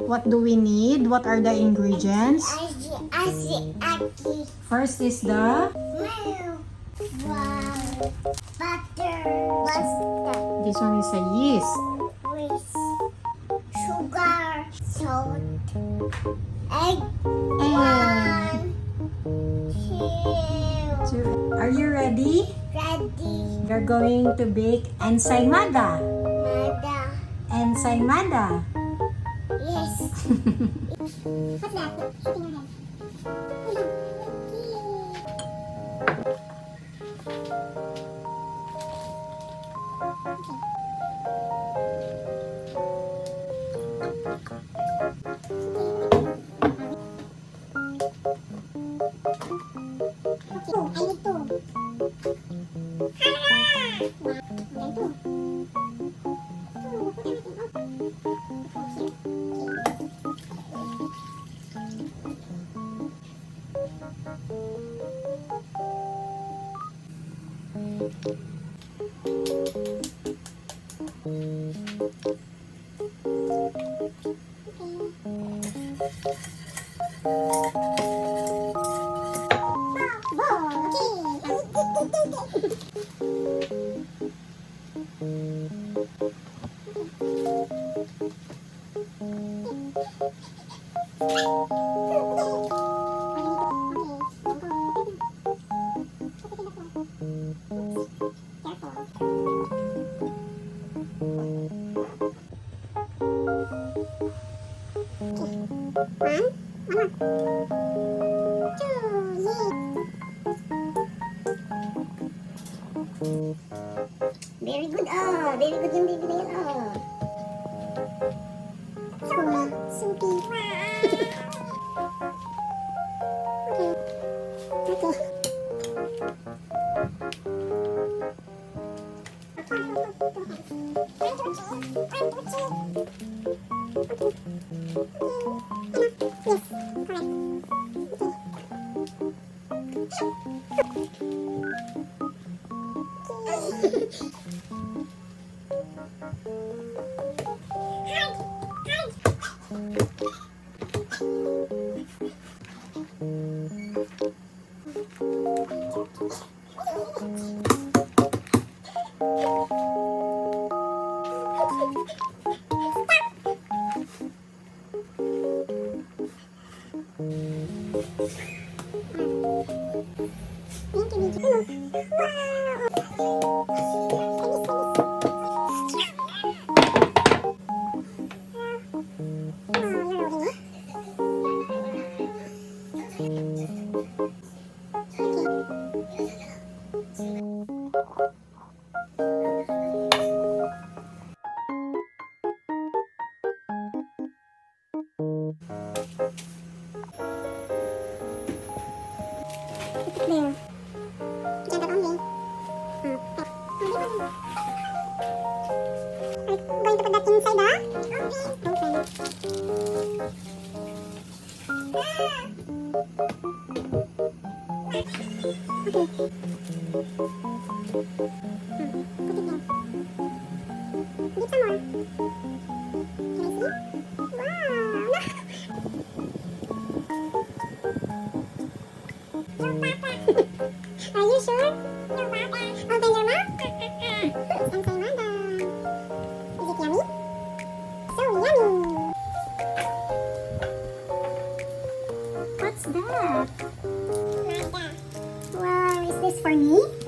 What do we need? What are the ingredients? First is the butter. this one is a yeast. Sugar, salt, egg. Egg. Two. Are you ready? Ready. We're going to bake ensaymada. Mada. Ensaymada. Yes. What's that? Shooting your head. Very good, very good yung baby na yun, Soupy. There. Diyan ka only. Are you going to put that inside the oven? Okay. Put it there. Give some more. Can I see? Wow! Are you sure? Open your mouth. It's ensaymada. Is it yummy? So yummy. What's that? Wow, is this for me?